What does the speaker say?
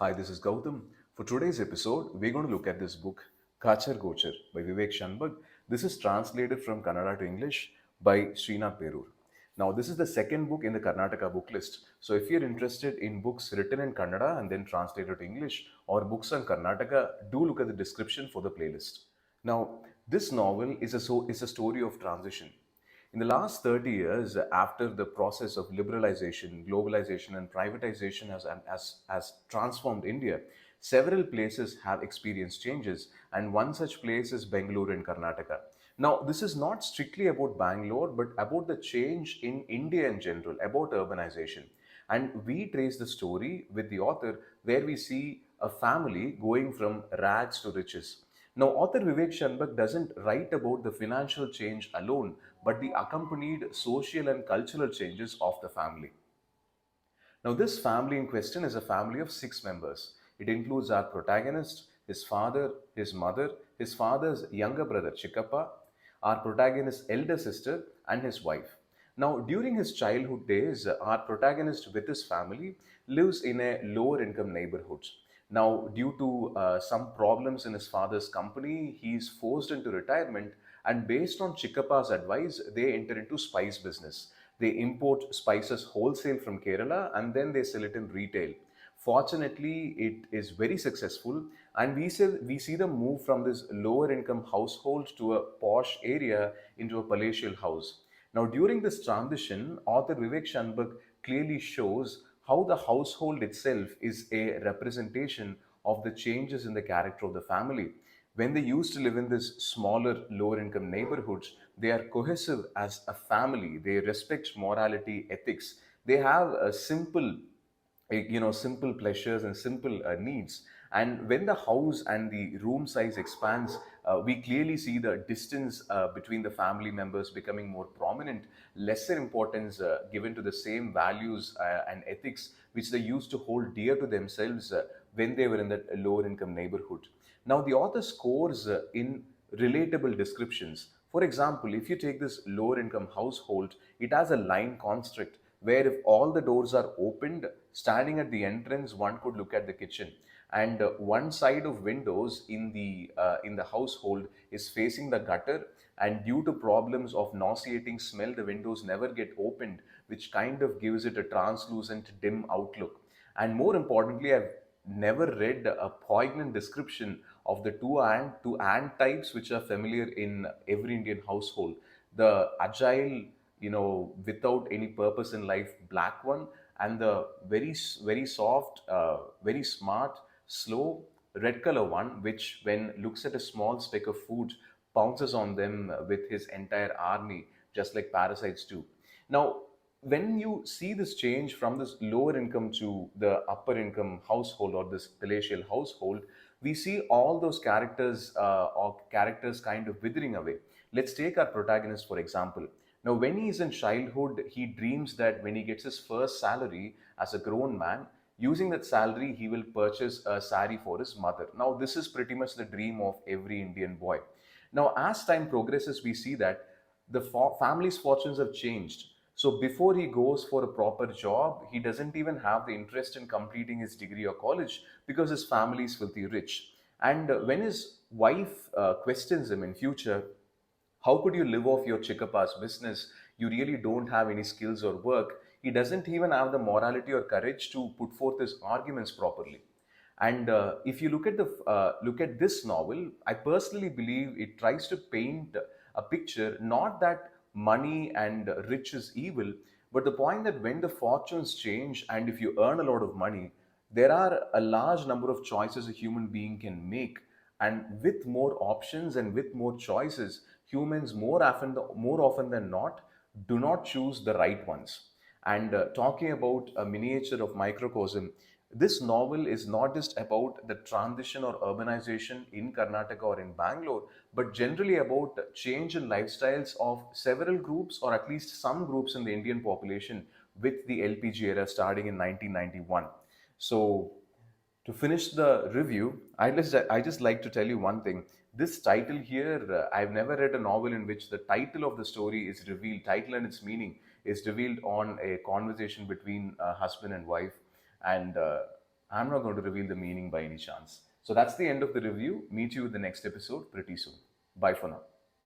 Hi, this is Gautam. For today's episode, we're going to look at this book, Ghachar Ghochar by Vivek Shanbhag. This is translated from Kannada to English by Srinath Perur. Now, this is the second book in the Karnataka Booklist. So, if you're interested in books written in Kannada and then translated to English or books on Karnataka, do look at the description for the playlist. Now, this novel is a story of transition. In the last 30 years, after the process of liberalization, globalization, and privatization has transformed India, several places have experienced changes, and one such place is Bangalore in Karnataka. Now, this is not strictly about Bangalore, but about the change in India in general, about urbanization. And we trace the story with the author where we see a family going from rags to riches. Now, author Vivek Shanbhag doesn't write about the financial change alone, but the accompanied social and cultural changes of the family. Now, this family in question is a family of six members. It includes our protagonist, his father, his mother, his father's younger brother Chikkappa, our protagonist's elder sister, and his wife. Now, during his childhood days, our protagonist with his family lives in a lower income neighborhood. Now, due to some problems in his father's company, he is forced into retirement, and based on Chikkappa's advice, they enter into spice business. They import spices wholesale from Kerala and then they sell it in retail. Fortunately, it is very successful, and we see them move from this lower income household to a posh area into a palatial house. Now, during this transition, author Vivek Shanbhag clearly shows how the household itself is a representation of the changes in the character of the family. When they used to live in this smaller, lower income neighborhoods, they are cohesive as a family. They respect morality, ethics. They have a simple pleasures and simple needs. And when the house and the room size expands, we clearly see the distance between the family members becoming more prominent, lesser importance given to the same values and ethics which they used to hold dear to themselves when they were in that lower income neighborhood. Now the author scores in relatable descriptions. For example, if you take this lower income household, it has a line construct where if all the doors are opened, standing at the entrance, one could look at the kitchen. And one side of windows in the household is facing the gutter, and due to problems of nauseating smell, the windows never get opened, which kind of gives it a translucent, dim outlook. And more importantly, I've never read a poignant description of the two ant types which are familiar in every Indian household. The agile, without any purpose in life, black one, and the very soft, very smart, slow red color one, which when looks at a small speck of food, pounces on them with his entire army, just like parasites do. Now, when you see this change from this lower income to the upper income household or this palatial household, we see all those characters kind of withering away. Let's take our protagonist for example. Now, when he is in childhood, he dreams that when he gets his first salary as a grown man, using that salary, he will purchase a sari for his mother. Now, this is pretty much the dream of every Indian boy. Now, as time progresses, we see that the family's fortunes have changed. So, before he goes for a proper job, he doesn't even have the interest in completing his degree or college because his family is filthy rich. And when his wife questions him in future, how could you live off your Chikkappa's business? You really don't have any skills or work. He doesn't even have the morality or courage to put forth his arguments properly. And if you look at this novel, I personally believe it tries to paint a picture not that money and rich is evil, but the point that when the fortunes change and if you earn a lot of money, there are a large number of choices a human being can make, and with more options and with more choices, humans more often than not do not choose the right ones. And talking about a miniature of microcosm, this novel is not just about the transition or urbanization in Karnataka or in Bangalore, but generally about change in lifestyles of several groups or at least some groups in the Indian population with the LPG era starting in 1991. So, to finish the review, I just like to tell you one thing. This title here, I've never read a novel in which the title of the story is revealed, title and its meaning is revealed on a conversation between husband and wife. And I'm not going to reveal the meaning by any chance. So that's the end of the review. Meet you in the next episode pretty soon. Bye for now.